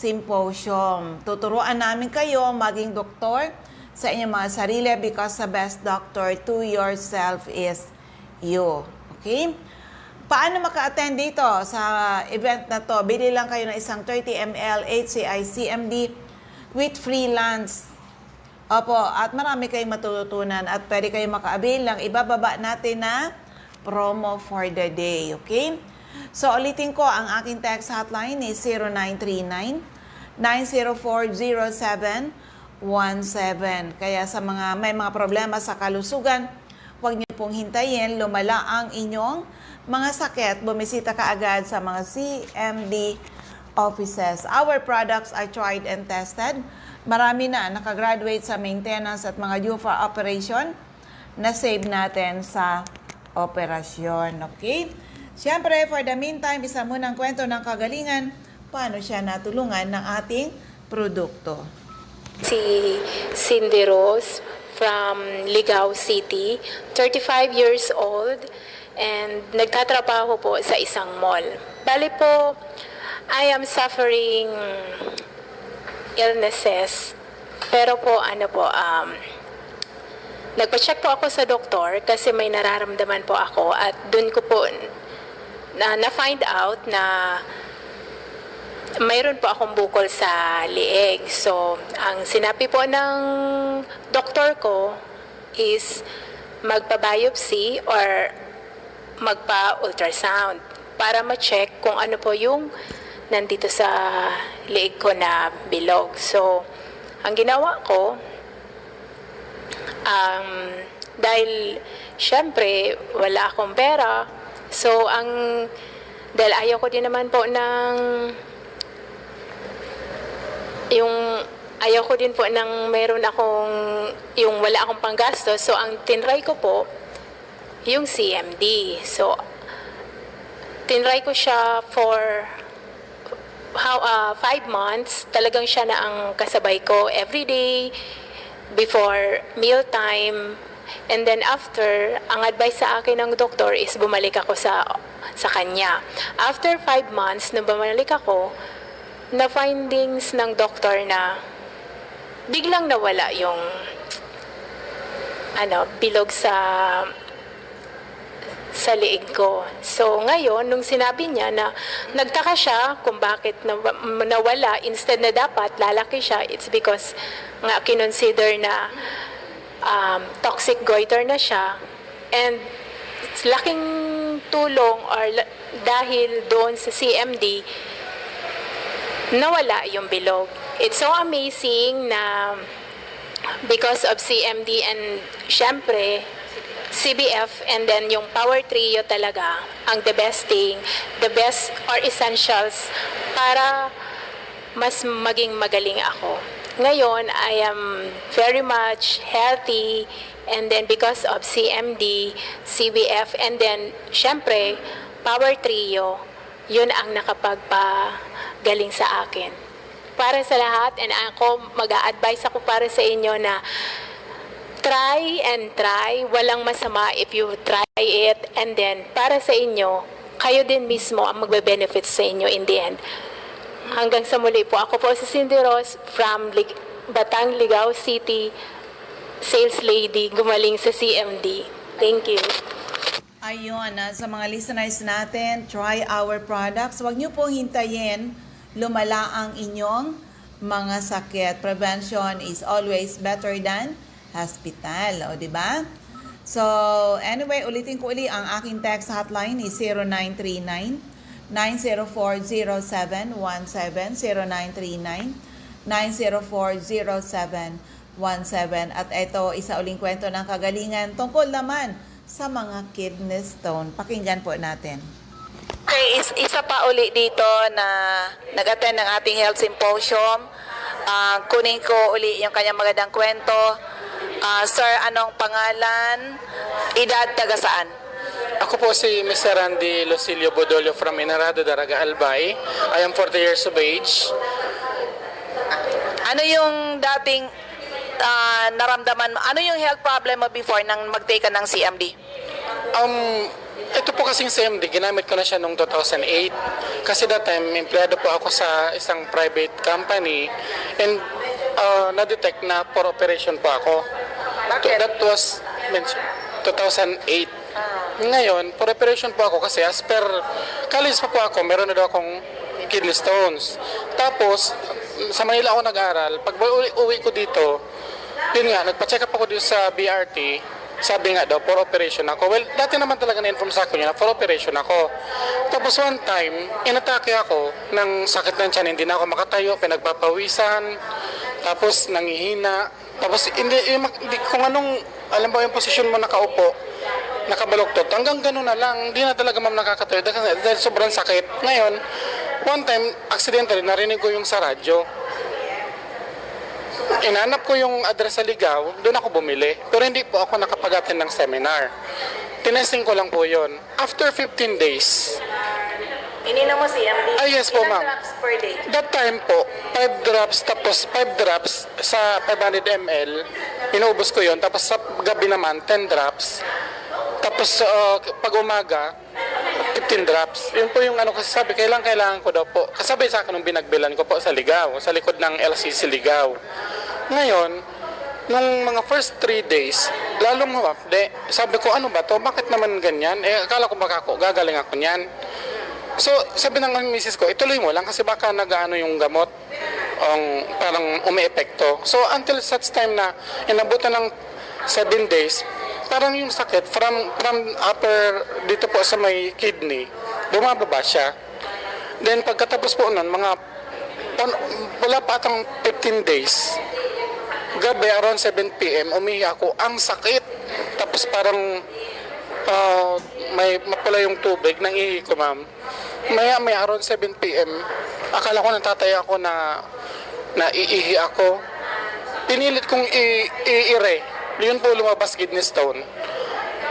Symposium. Tuturuan namin kayo maging doktor sa inyong mga sarili because the best doctor to yourself is you. Okay? Paano maka-attend dito sa event na to? Bili lang kayo ng isang 30 ml HCI CMD with free lunch. Opo, at marami kayong matututunan at pwede kayong maka-avail ng ibababa natin na promo for the day. Okay? So, ulitin ko, ang aking text hotline is 0939-904-0717. Kaya sa may mga problema sa kalusugan, huwag niyo pong hintayin, lumala ang inyong mga sakit, bumisita ka agad sa mga CMD offices. Our products are tried and tested. Marami na nakagraduate sa maintenance at mga due for operation na save natin sa operasyon. Okay? Siyempre, for the meantime, isa munang kwento ng kagalingan, paano siya natulungan ng ating produkto. Si Cindy Rose from Ligao City, 35 years old, and nagtatrabaho po sa isang mall. Bali po, I am suffering illnesses, pero po nagpa-check po ako sa doktor kasi may nararamdaman po ako at dun ko po na-find out na mayroon po akong bukol sa lieg. So, ang sinabi po ng doktor ko is magpa-biopsy or magpa-ultrasound para ma-check kung ano po yung nandito sa lieg ko na bilog. So, ang ginawa ko, dahil syempre wala akong pera, so dahil ayaw ko din naman po ayaw ko din po meron yung wala akong panggastos. So, ang tinry ko po, yung CMD. So, tinry ko siya for 5 months. Talagang siya na ang kasabay ko everyday, before mealtime. And then after, ang advice sa akin ng doktor is bumalik ako sa kanya. After 5 months, nung bumalik ako, na findings ng doktor na biglang nawala yung bilog sa liig ko. So ngayon, nung sinabi niya na nagtaka siya kung bakit nawala, instead na dapat lalaki siya, it's because nga kinonsider na toxic goiter na siya, and it's laking tulong or dahil doon sa CMD nawala yung bilog. It's so amazing na because of CMD and syempre CBF and then yung Power Trio talaga ang the best thing, the best or essentials para mas maging magaling ako. Ngayon, I am very much healthy, and then because of CMD, CBF, and then syempre Power Trio, yun ang nakapagpagaling sa akin. Para sa lahat, and ako, mag-a-advise ako para sa inyo na try and try. Walang masama if you try it, and then para sa inyo, kayo din mismo ang magbe-benefit sa inyo in the end. Hanggang sa muli po, ako po si Cindy Rose from Batang, Ligao City, sales lady, gumaling sa CMD. Thank you. Ayun, sa mga listeners natin, try our products. Huwag niyo po hintayin lumala ang inyong mga sakit. Prevention is always better than hospital. O, diba? So, anyway, ulitin ko uli, ang aking text hotline is 0939-904-0717, 0939-904-0717. At ito, isa uling kwento ng kagalingan tungkol naman sa mga kidney stone. Pakinggan po natin. Okay, isa pa uli dito na nag-attend ng ating health symposium. Kunin ko uli yung kanyang magandang kwento. Sir, anong pangalan? Edad, taga saan? Ako po si Mr. Randy Lucilio Bodolio from Inarado, Daraga, Albay. I am 40 years of age. Ano yung dating naramdaman mo? Ano yung health problem mo before nang mag-take ka ng CMD? Ito po kasing CMD, ginamit ko na siya noong 2008. Kasi that time, empleyado po ako sa isang private company and na-detect na for operation po ako. Bakit? That was 2008. Ngayon, for operation po ako kasi as per college pa po ako, meron na daw akong kidney stones. Tapos, sa Manila ako nag-aral. Pag uwi ko dito, yun nga, nagpa-check up ako dito sa BRT. Sabi nga daw, for operation ako. Well, dati naman talaga na-inform sa akin yun na for operation ako. Tapos one time, inatake ako ng sakit ng tiyan. Hindi na ako makatayo, pinagpapawisan. Tapos nangihina. Tapos hindi kung anong, alam ba yung posisyon mo nakaupo, nakabaluktot. Hanggang gano'n na lang, hindi na talaga ma'am nakakatayo dahil sobrang sakit. Ngayon, one time, accidentally, narinig ko yung sa radyo. Inanap ko yung address sa Ligaw, doon ako bumili. Pero hindi po ako nakapag-attend ng seminar. Tinesting ko lang po yun. After 15 days, Ininom mo CMD? Yes po, Ilang ma'am. drops per day? That time po, 5 drops, tapos 5 drops sa 500 ml, inuubos ko yon. Tapos sa gabi naman, 10 drops. Tapos pag umaga, 15 drops. Yun po yung ano kasi sabi, kailangan ko daw po. Kasabay sa akin nung binagbilan ko po sa Ligaw, sa likod ng LCC Ligaw. Ngayon, nung mga first 3 days, lalong humapde. Sabi ko, ano ba to? Bakit naman ganyan? Akala ko baka gagaling ako niyan. So, sabi ng misis ko, ituloy mo lang kasi baka nag-ano yung gamot, parang umi-epekto. So, until such time na inabutan ng 7 days, parang yung sakit from upper dito po sa may kidney, bumababa siya. Then, pagkatapos po nun, wala pa atang 15 days, gabi around 7 p.m., umihi ako, ang sakit. Tapos parang may mapula yung tubig ng ihi ko, ma'am. May around 7 p.m. Akala ko natataya ako na iihi ako. Pinilit kong i-ire. Yun po lumabas kidney stone.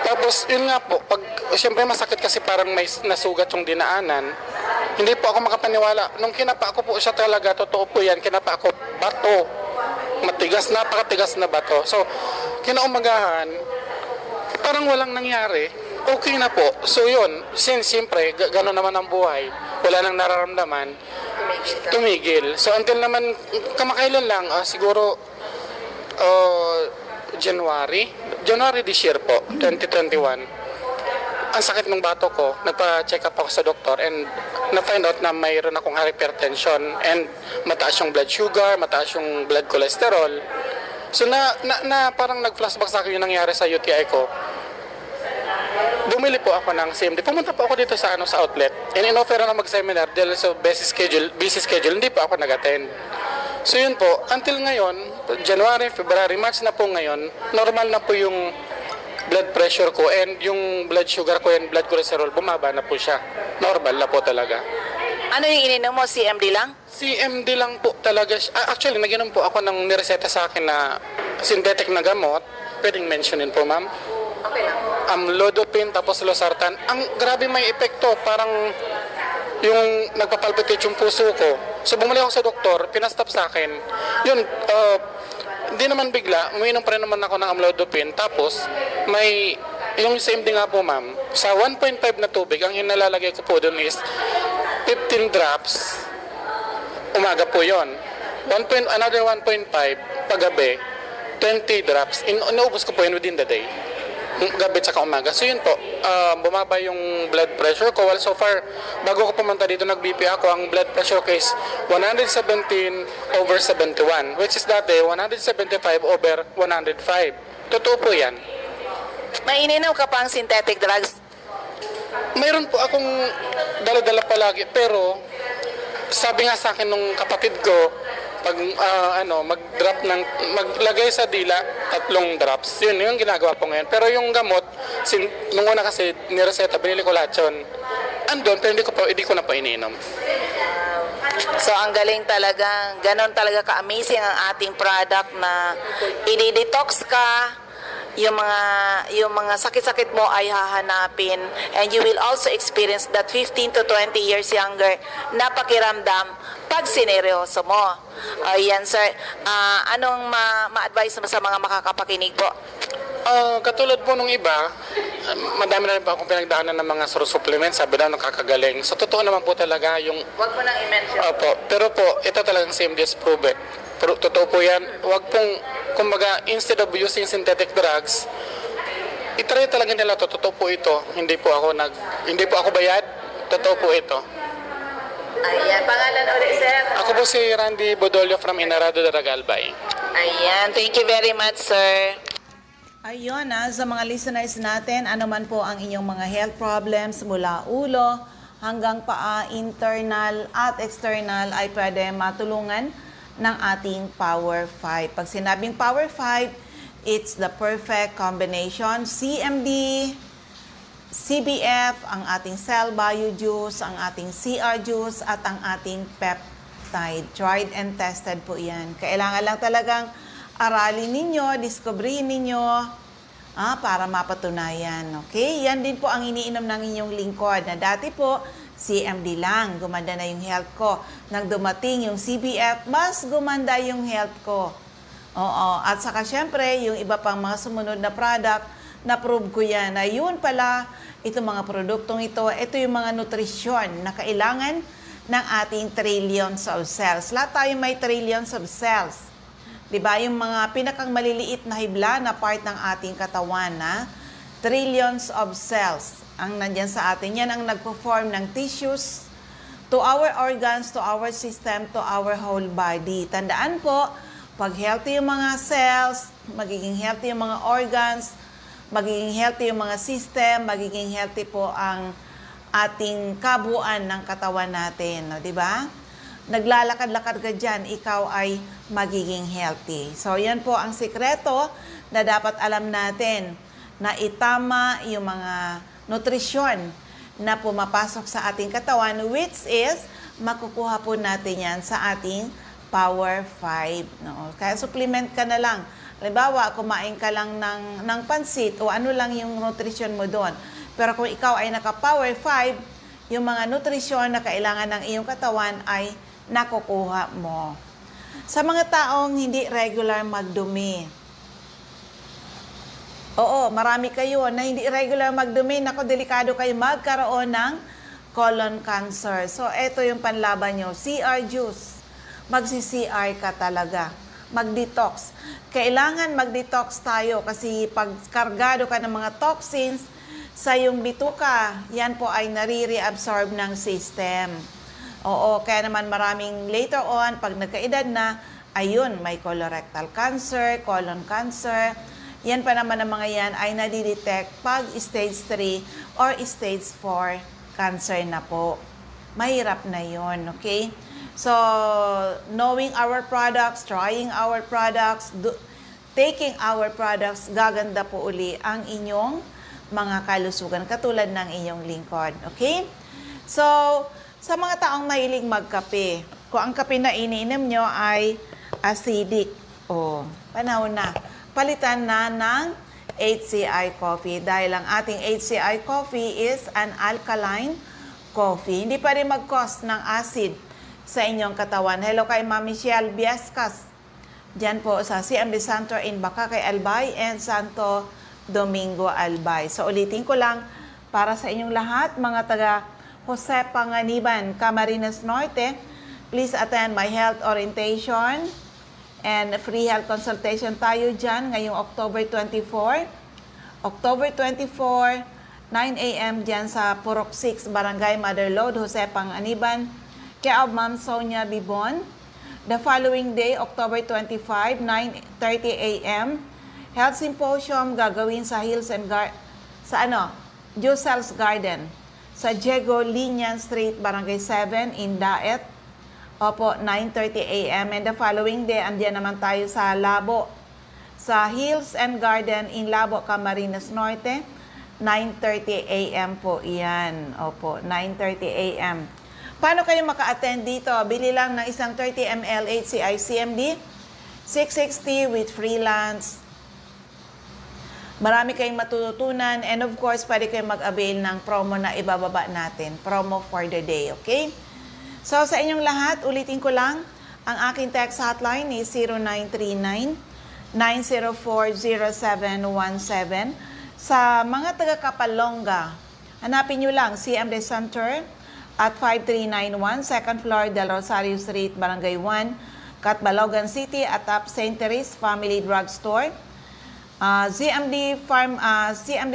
Tapos yun nga po, siyempre masakit kasi parang may nasugat yung dinaanan. Hindi po ako makapaniwala. Nung kinapa ko po siya talaga, totoo po yan, kinapa ko bato. Matigas, napakatigas na bato. So, kinaumagahan, parang walang nangyari. Okay na po. So yun, since siyempre, gano'n naman ang buhay, wala nang nararamdaman, tumigil. So until naman, kamakailan lang, siguro January this year po, 2021, ang sakit ng bato ko, nagpa-check up ako sa doktor and na-find out na mayroon akong hypertension and mataas yung blood sugar, mataas yung blood cholesterol. So na parang nag-flashback sa akin yung nangyari sa UTI ko. Bumili po ako ng CMD. Pumunta po ako dito sa outlet. And in-offer na mag-seminar dahil sa busy schedule, hindi po ako nag-attend. So yun po, until ngayon, January, February, March na po ngayon, normal na po yung blood pressure ko and yung blood sugar ko and blood cholesterol, bumaba na po siya. Normal na po talaga. Ano yung ininom mo? CMD lang? CMD lang po talaga. Actually, naginom po ako ng nireseta sa akin na synthetic na gamot. Pwedeng mentionin po, ma'am. Okay lang. Amlodipine tapos losartan. Ang grabe may epekto, parang yung nagpapalpitate yung puso ko. So bumalik ako sa doktor, pinastop sa akin. Yun, hindi naman bigla, umiinom pa rin naman ako ng amlodipine. Tapos may, yung same din nga po ma'am, sa 1.5 na tubig, ang hinalalagay ko po doon is 15 drops, umaga po yun. Another 1.5 paggabi, 20 drops. Inaubos ko po yun within the day. Gabi tsaka umaga. So yun po, bumaba yung blood pressure ko. Well, so far, bago ko pumunta dito nag-BP ako, ang blood pressure ko is 117/71, which is dati 175/105. Totoo po yan. May ininom ka pang synthetic drugs? Mayroon po akong dala-dala palagi, pero sabi nga sa akin nung kapatid ko, pag maglagay sa dila 3 drops. Yun yung ginagawa po ngayon. Pero yung gamot, nung una kasi nireseta, binili ko lahat yun. Andun, pero hindi ko na pa ininom. So ang galing talaga, ganon talaga ka-amazing ang ating product na i-detox ka, yung mga sakit-sakit mo ay hahanapin and you will also experience that 15 to 20 years younger na pakiramdam pag sineryoso mo. Ayan sir, anong ma-advise mo sa mga makakapakinig po? Katulad po nung iba, Madami na rin po akong pinagdaanan ng mga supplements, sabi daw nakakagaling. So totoo naman po talaga yung... Huwag mo nang i-mention. Opo, pero po, ito talagang CMDS proven. Pero totoo po yan, wag pong, kumbaga, instead of using synthetic drugs, itry talaga nila to, totoo po ito. Hindi po ako bayad, totoo po ito. Ayan, pangalan ulit, sir. Ako po si Randy Bodolio from Inarado de Ragalbay. Ayan, thank you very much, sir. Ayun sa mga listeners natin, ano man po ang inyong mga health problems mula ulo hanggang paa, internal at external ay pwede matulungan ng ating Power 5. Pag sinabing Power 5, it's the perfect combination. CMD, CBF, ang ating cell bio juice, ang ating CR juice, at ang ating peptide. Tried and tested po yan. Kailangan lang talagang aralin ninyo, diskubrihin ninyo, para mapatunayan. Okay? Yan din po ang iniinom ng inyong lingkod na dati po, CMD lang. Gumanda na yung health ko. Nang dumating yung CBF, mas gumanda yung health ko. Oo. At saka syempre, yung iba pang mga sumunod na product, na-prove ko yan na yun pala, itong mga produktong ito yung mga nutrisyon na kailangan ng ating trillions of cells. Lahat tayo may trillions of cells. Diba? Yung mga pinakang maliliit na hibla na part ng ating katawan na trillions of cells ang nandyan sa atin. Yan ang nagpo-form ng tissues to our organs, to our system, to our whole body. Tandaan po, pag healthy yung mga cells, magiging healthy yung mga organs, magiging healthy yung mga system, magiging healthy po ang ating kabuuan ng katawan natin. No? Diba? Naglalakad-lakad ka dyan, ikaw ay magiging healthy. So, yan po ang sikreto na dapat alam natin na itama yung mga nutrisyon na pumapasok sa ating katawan, which is makukuha po natin yan sa ating Power 5. No? Kaya supplement ka na lang. Halimbawa, kumain ka lang ng pansit o ano lang yung nutrisyon mo doon. Pero kung ikaw ay naka-Power 5, yung mga nutrisyon na kailangan ng iyong katawan ay nakukuha mo. Sa mga taong hindi regular magdumi, oo, marami kayo na hindi regular magdumi, naku, delikado kayo magkaroon ng colon cancer. So, ito yung panlaban nyo, CR juice. Magsi-CR ka talaga. Mag-detox. Kailangan mag-detox tayo kasi pag kargado ka ng mga toxins sa iyong bituka, yan po ay nare-reabsorb ng system. Oo, kaya naman maraming later on, pag nagkaedad na, ayun, may colorectal cancer, colon cancer. Yan pa naman ang mga yan ay nadidetect pag stage 3 or stage 4 cancer na po. Mahirap na yon, okay? So, knowing our products, trying our products, taking our products, gaganda po uli ang inyong mga kalusugan, katulad ng inyong lingkod, okay? So, sa mga taong mahilig magkape, kung ang kape na iniinom nyo ay acidic, panahon na. Palitan na ng HCI coffee dahil ang ating HCI coffee is an alkaline coffee. Hindi pa rin mag-cause ng acid sa inyong katawan. Hello kay Ma'am Michelle Biescas. Diyan po sa CMB Center in Bacacay, Albay and Santo Domingo, Albay. So ulitin ko lang para sa inyong lahat, mga taga Jose Panganiban, Camarines Norte, please attend my health orientation and free health consultation tayo dyan ngayong October 24. October 24, 9 a.m. dyan sa Purok 6, Barangay Mother Lode, Jose Panganiban, kaya Ma'am Sonia Bibon. The following day, October 25, 9:30 a.m., Health Symposium gagawin sa Hills and Josel's Garden sa Diego Linian Street, Barangay 7 in Daet. Opo, 9:30 a.m. And the following day, andiyan naman tayo sa Labo. Sa Hills and Garden in Labo, Camarines Norte, 9:30 a.m. po iyan. Opo, 9:30 a.m. Paano kayo maka-attend dito? Bili lang ng isang 30 ml HCI CMD, 660 with free lunch. Marami kayong matututunan and of course, pwede kayong mag-avail ng promo na ibababa natin. Promo for the day, okay? So, sa inyong lahat, ulitin ko lang, ang aking text hotline is 0939-904-0717. Sa mga taga Kapalonga, hanapin nyo lang CMD Center at 5391 2nd floor Del Rosario Street, Barangay 1, Catbalogan City at top St. Therese Family Drugstore. CMD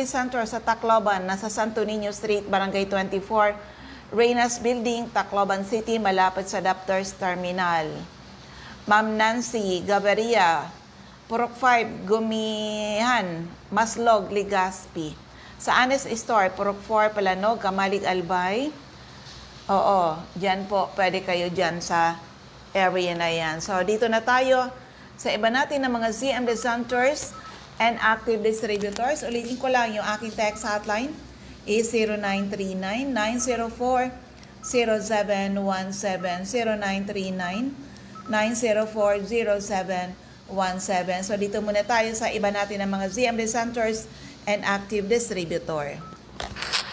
Center sa Tacloban, nasa Santo Niño Street, Barangay 24, Reynas Building, Tacloban City, malapit sa Doctors Terminal. Ma'am Nancy Gaviria, Purok 5, Gumihan, Maslog, Legazpi. Sa Anes Store, Purok 4, Palanog, Kamalig, Albay. Oo, dyan po, pwede kayo dyan sa area na yan. So, dito na tayo sa iba natin ng mga CMD Centers and active distributors. Ulitin ko lang yung aking text hotline is 0939-904-0717, 0939-904-0717. So dito muna tayo sa iba natin ng mga CMD Centers and active distributor.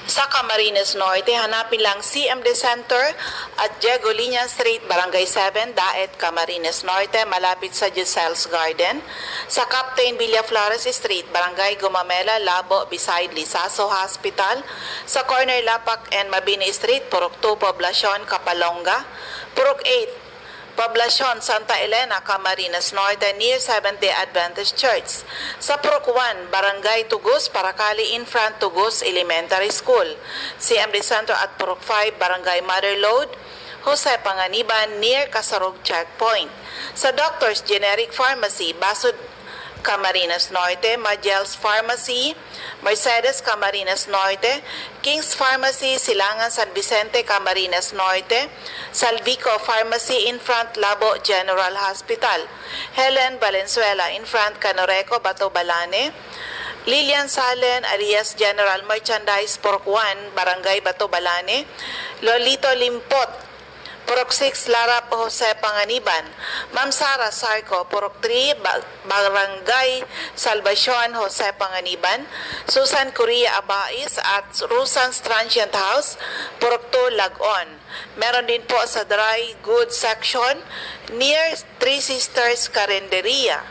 Sa Camarines Norte, hanapin lang CMD Center at Diego Liña Street, Barangay 7, Daet, Camarines Norte, malapit sa Giselle's Garden. Sa Captain Villaflores Street, Barangay Gumamela, Labo, beside Lisaso Hospital. Sa corner Lapak and Mabini Street, Purok 2, Poblacion, Kapalonga. Purok 8, Poblacion, Santa Elena, Camarines Norte, near Seventh-day Adventist Church. Sa Purok 1, Barangay Tugus, Paracali, in front Tugus Elementary School. CMD Center at Purok 5, Barangay Motherlode, Jose Panganiban, near Kasarog Checkpoint. Sa Doctors Generic Pharmacy, Basud, Camarines Norte, Magel's Pharmacy, Mercedes, Camarines Norte, King's Pharmacy, Silangan, San Vicente, Camarines Norte, Salvico Pharmacy, in front Labo General Hospital, Helen Valenzuela, in front Canoreco, Batobalane, Lilian Salen, Arias General Merchandise, Purok 1, Barangay Batobalane, Lolito Limpot, Purok 6, Larap, Jose Panganiban. Ma'am Sara Sarco, Purok 3, Barangay Salvacion, Jose Panganiban. Susan Correa Abais at Rusan's Transient House, Purok 2, Lagon. Meron din po sa Dry Goods Section near Three Sisters Carinderia.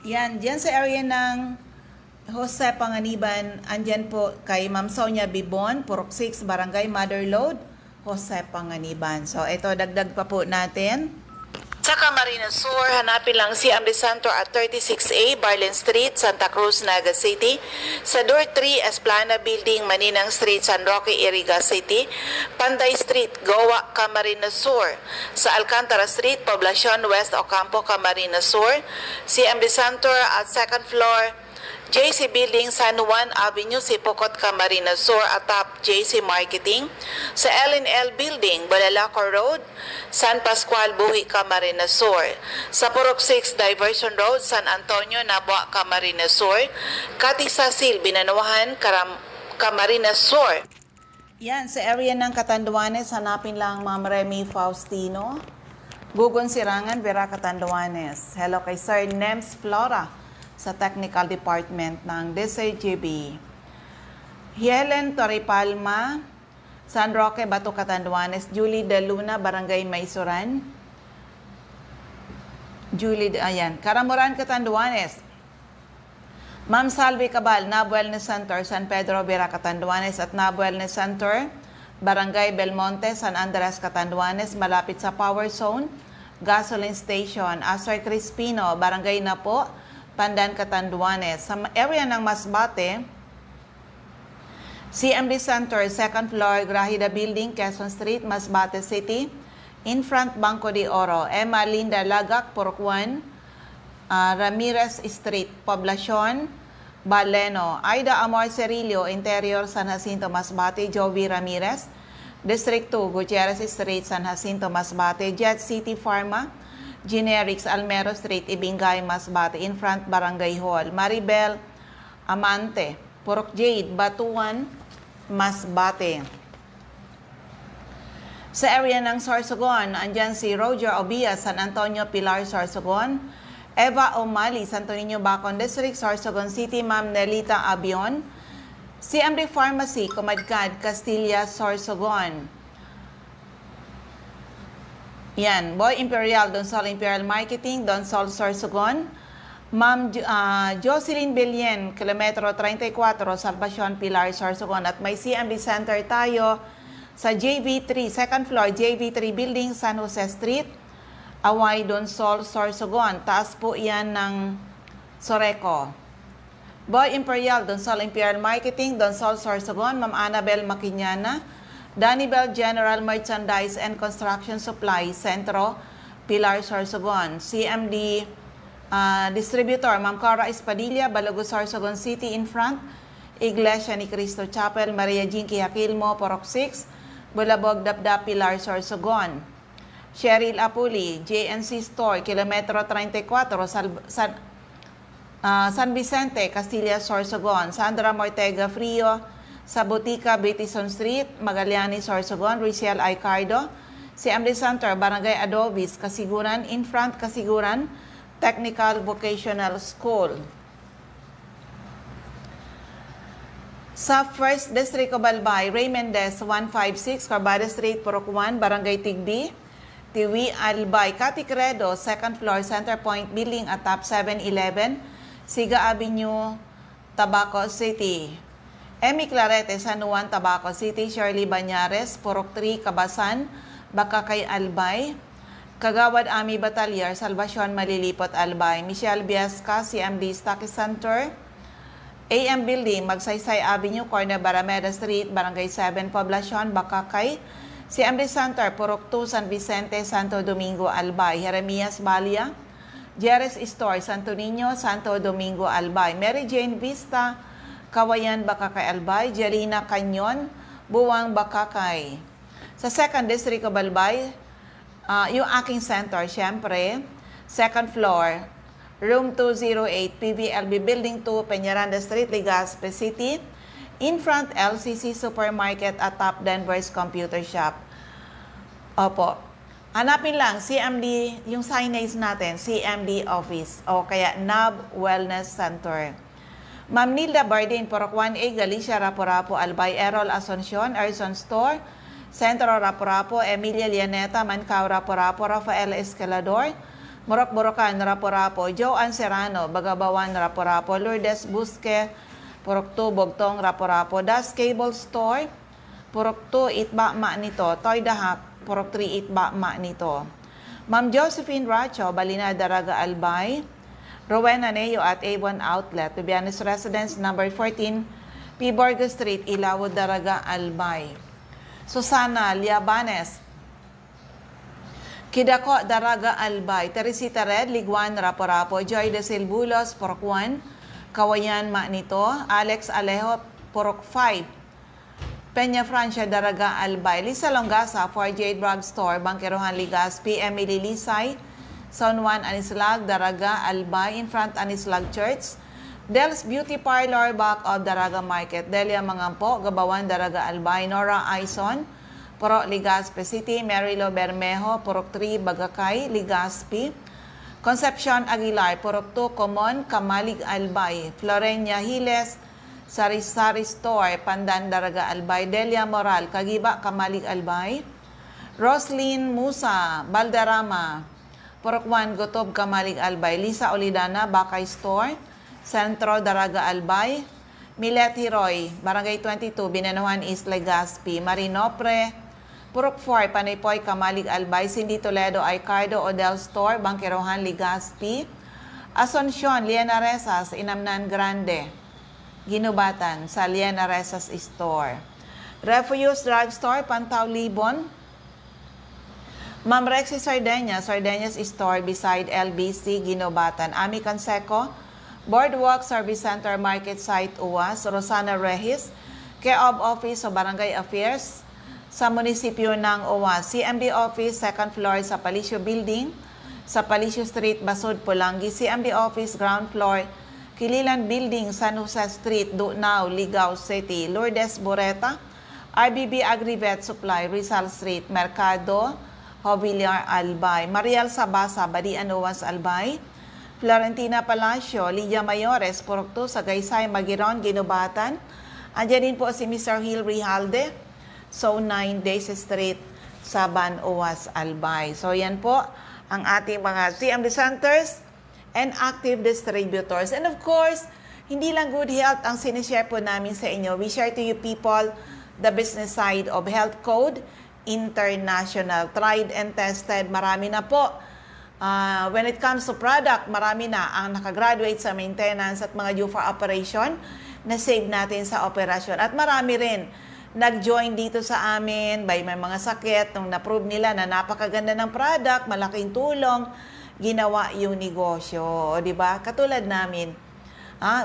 Yan, dyan sa area ng Jose Panganiban, andyan po kay Ma'am Sonia Bibon, Purok 6, Barangay Motherlode, Jose Panganiban. So, ito, dagdag pa po natin. Sa Camarines Sur, hanapin lang CMD Center at 36A, Barlin Street, Santa Cruz, Naga City. Sa Door 3, Esplana Building, Maninang Street, San Roque, Iriga City. Panday Street, Goa, Camarines Sur. Sa Alcantara Street, Poblacion West, Ocampo, Camarines Sur. CMD Center at 2nd floor, JC Building, San Juan Avenue, Sipocot, Camarines Sur, atap JC Marketing. Sa L&L Building, Balalaco Road, San Pascual, Buhi, Camarines Sur. Sa Purok 6, Diversion Road, San Antonio, Nabua, Camarines Sur. Katisasil, Binanuahan, Camarines Sur. Yan, sa area ng Catanduanes, hanapin lang Ma'am Remy Faustino. Gugon Sirangan, Vera Catanduanes. Hello kay Sir Nems Flora sa Technical Department ng DCGB. Helen Torrepalma, San Roque, Bato, Catanduanes. Julie De Luna, Barangay Maisuran. Ayan. Karamuran, Catanduanes. Ma'am Salvi Cabal, NAB Wellness Center, San Pedro, Vera, Catanduanes. At NAB Wellness Center, Barangay Belmonte, San Andres, Catanduanes. Malapit sa Power Zone, Gasoline Station. Sir Crispino, Barangay Napo, Pandan, Catanduanes. Sa area ng Masbate, CMD Center, 2nd floor, Grahida Building, Quezon Street, Masbate City. In front, Banco de Oro. Emma Linda Lagak, Purok 1, Ramirez Street, Poblacion, Baleno. Aida Amor Cerillo, Interior, San Jacinto, Masbate. Jovi Ramirez, District 2, Gutierrez Street, San Jacinto, Masbate. Jet City Pharma, Generics, Almero Street, Ibingay, Masbate. In front, Barangay Hall. Maribel Amante, Purok Jade, Batuan, Masbate. Sa area ng Sorsogon, andyan si Roger Obia, San Antonio, Pilar, Sorsogon. Eva O'Malley, Santo Niño, Bacon District, Sorsogon City. Ma'am Nelita Abion, CMD Pharmacy, Comadcad, Castilla, Sorsogon. Yan, Boy Imperial, Donsol Imperial Marketing, Donsol Sorsogon. Ma'am Jocelyn Bellien, kilometro 34, Salvacion, Pilar, Sorsogon. At may CMB Center tayo sa JV3, second floor, JV3 Building, San Jose Street, Away, Donsol, Sorsogon. Taas po yan ng Soreco. Boy Imperial, Donsol Imperial Marketing, Donsol, Sorsogon. Ma'am Annabel Maquiñana, Danibel General Merchandise and Construction Supply, Centro, Pilar, Sorsogon. CMD Distributor, Ma'am Cora Espadilla, Balago, Sorsogon City in front, Iglesia ni Cristo Chapel, Maria Jinky Aquilmo, Porok 6, Bulabog, Dapdap, Pilar, Sorsogon. Cheryl Apuli, JNC Store, kilometro 34, San Vicente, Castilla, Sorsogon. Sandra Mortega Frio, sa Botica, Bitison Street, Magallanes, Sorsogon. Riciel Aicardo, CMD Center, Barangay Adobis, Kasiguran, in front, Kasiguran, Technical Vocational School. Sa 1st District of Albay, Ray Mendez, 156, Carbada Street, Purok 1, Barangay Tigbi, Tiwi, Albay, Caticredo, 2nd floor, Center Point Building at top 711, Siga Avenue, Tabaco City. Emmy Clarete, San Juan, Tabaco City, Shirley Banyares, Purok 3, Kabasan, Bakakay, Albay, Kagawad Ami Batalyer, Salvacion, Malilipot, Albay. Michelle Biasca, CMD Stocky Center, AM Building, Magsaysay Avenue, corner Barameda Street, Barangay 7, Poblacion, Bakakay. CMD Center, Purok 2, San Vicente, Santo Domingo, Albay. Jeremias Balia, Jerez Store, Santo Niño, Santo Domingo, Albay. Mary Jane Vista, Kawayan, Bakakay, Albay. Jelina Canyon, Buwang, Bakakay. Sa 2nd District of Albay, yung aking center, syempre, 2nd floor, room 208, PVLB Building 2, Peñaranda Street, Legazpi City, in front, LCC Supermarket at Top Denver's Computer Shop. Opo. Hanapin lang, CMD, yung signage natin, CMD Office, o kaya NAB Wellness Center. Ma'am Nilda Bardin, Porok 1A, Galicia, Rapo-Rapo, Albay, Errol, Asuncion, Erson Store, Centro, Rapo-Rapo, Emilia Lianeta, Mancao, Rapo-Rapo, Rafael Escalador, Morok-Borocan, Rapo-Rapo, Joan Serrano, Bagabawan, Rapo-Rapo, Lourdes Busque, Purok 2, Bogtong, Rapo-Rapo, Das Cable Store, Purok 2, Itba-Ma nito, Toy Dahak, Purok 3, Itba-Ma nito. Ma'am Josephine Racho, Balina, Daraga, Albay, Rowena Neo at A1 Outlet, Bibianes Residence, number 14, P. Borges Street, Ilawo, Daraga, Albay. Susana Liabanes, Kidako, Daraga, Albay. Teresita Red, Liguan, Rapo-Rapo. Joy de Silbulos, Purok 1, Kawayan, Manito. Alex Alejo, Purok 5, Peña Francia, Daraga, Albay. Lisa Longasa, 4J Drugstore, Bangkerohan, Legazpi. Emily Lisay, San Juan, Anislag, Daraga, Albay. In front, Anislag Church. Del's Beauty Parlor, back of Daraga Market. Delia Mangampo, Gabawan, Daraga, Albay. Nora Aison, Purok, Legazpi City. Marilo Bermejo, Purok 3, Bagakay, Legazpi. Concepcion Aguilar, Purok 2, Common, Kamalig, Albay. Florenia Hiles, Sari-Sari Store, Pandan, Daraga, Albay. Delia Moral, Kagiba, Kamalig, Albay. Roslyn Musa, Balderrama, Purok 1, Gotob, Kamalig, Albay. Lisa Olidana, Bakay Store, Centro, Daraga, Albay. Milet Hiroy, Barangay 22, Binanuhan East, Legazpi. Marinopre, Purok 4, Panaypoy, Kamalig, Albay. Cindy Toledo, Aicardo, Odell Store, Bangkerohan, Legazpi. Asuncion, Liena Resas, Inamnan Grande, Ginubatan, sa Liena Resas Store. Refuse Drugstore, Pantaw, Libon. Ma'am Rexy Sardeñas, Sardeñas Store beside LBC, Ginubatan. Ami Canseco, Boardwalk Service Center, Market Site, UAS. Rosana Rehis, Care of Office o Barangay Affairs sa munisipyo ng UAS. CMD Office, 2nd floor sa Palicio Building, sa Palicio Street, Basud, Pulangi. CMD Office, ground floor, Kililan Building, San Jose Street, Dunao, Ligao City. Lourdes Boreta, RBB Agrivet Supply, Rizal Street, Mercado, Hovillar, Albay. Mariel Sabasa, Badian, UAS, Albay. Florentina Palacio, Lydia Mayores, Purok 2, Sagaysay, Magiron, Ginubatan. Andiyan din po si Mr. Hill Rijalde, So 9 Days Street, Saban, UAS, Albay. So yan po ang ating mga CMD centers. and active distributors. And of course, hindi lang good health ang sinishare po namin sa inyo. We share to you people the business side of Health Code International. Tried and tested, marami na po. When it comes to product, marami na ang nakagraduate sa maintenance at mga due for operation na save natin sa operasyon. At marami rin nag-join dito sa amin by may mga sakit nung na-prove nila na napakaganda ng product, malaking tulong, ginawa yung negosyo. O, diba? Katulad namin.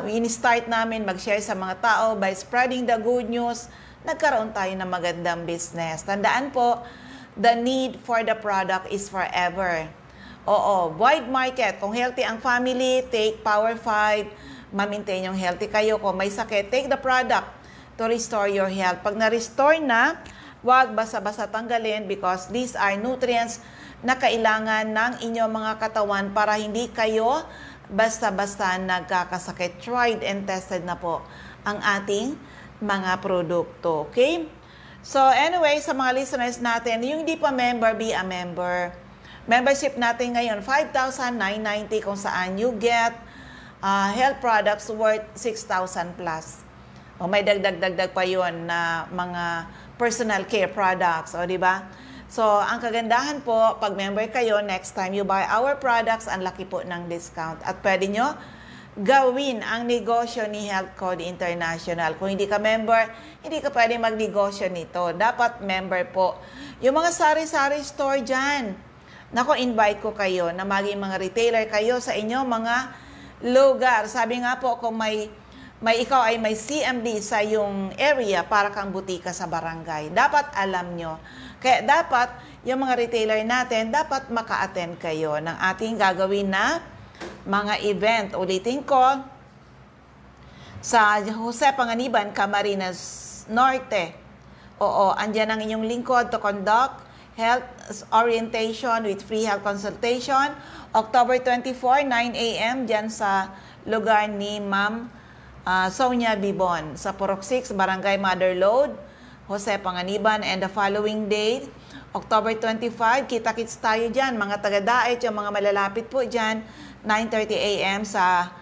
In-start namin mag-share sa mga tao by spreading the good news, nagkaroon tayo ng magandang business. Tandaan po, the need for the product is forever. Oo, wide market. Kung healthy ang family, take Power 5, ma-maintain yung healthy kayo. Kung may sakit, take the product to restore your health. Pag na-restore na, huwag basa-basa tanggalin because these are nutrients na kailangan ng inyong mga katawan para hindi kayo basta-basta nagkakasakit. Tried and tested na po ang ating mga produkto. Okay? So anyway, sa mga listeners natin, yung hindi pa member, be a member. Membership natin ngayon, 5,990 kung saan you get health products worth 6,000 plus. O may dagdag pa yun na mga personal care products. O, di ba? So, ang kagandahan po, pag member kayo, next time you buy our products, ang laki po ng discount. At pwede nyo gawin ang negosyo ni Health Code International. Kung hindi ka member, hindi ka pwede magnegosyo nito. Dapat member po. Yung mga sari-sari store dyan, nako, invite ko kayo na maging mga retailer kayo sa inyo mga lugar. Sabi nga po, kung may ikaw ay may CMD sa yung area para kang butika sa barangay. Dapat alam nyo. Kaya dapat yung mga retailer natin, dapat maka-attend kayo ng ating gagawin na mga event. Ulitin ko, sa Jose Panganiban, Camarines Norte. Oo, andyan ang inyong lingkod to conduct health orientation with free health consultation. October 24, 9 a.m. dyan sa lugar ni Ma'am Sonia Bibon sa Purok 6, Barangay Mother Lode, Jose Panganiban. And the following day, October 25, kita-kits tayo dyan. Mga taga-Daet, yung mga malalapit po dyan, 9:30 a.m. sa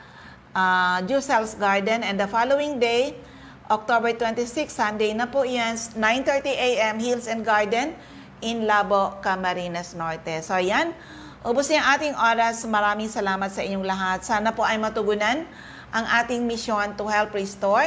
Jusel's Garden. And the following day, October 26, Sunday na po yan, 9:30 a.m. Hills and Garden in Labo, Camarines Norte. So, yan. Ubus na yung ating oras. Maraming salamat sa inyong lahat. Sana po ay matugunan ang ating mission to help restore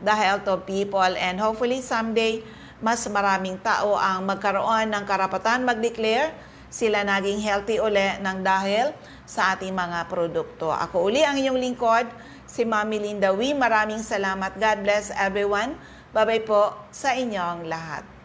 the health of people. And hopefully, someday, mas maraming tao ang magkaroon ng karapatan mag-declare sila naging healthy uli ng dahil sa ating mga produkto. Ako uli ang inyong lingkod, si Ma'am Melinda Wee. Maraming salamat. God bless everyone. Bye-bye po sa inyong lahat.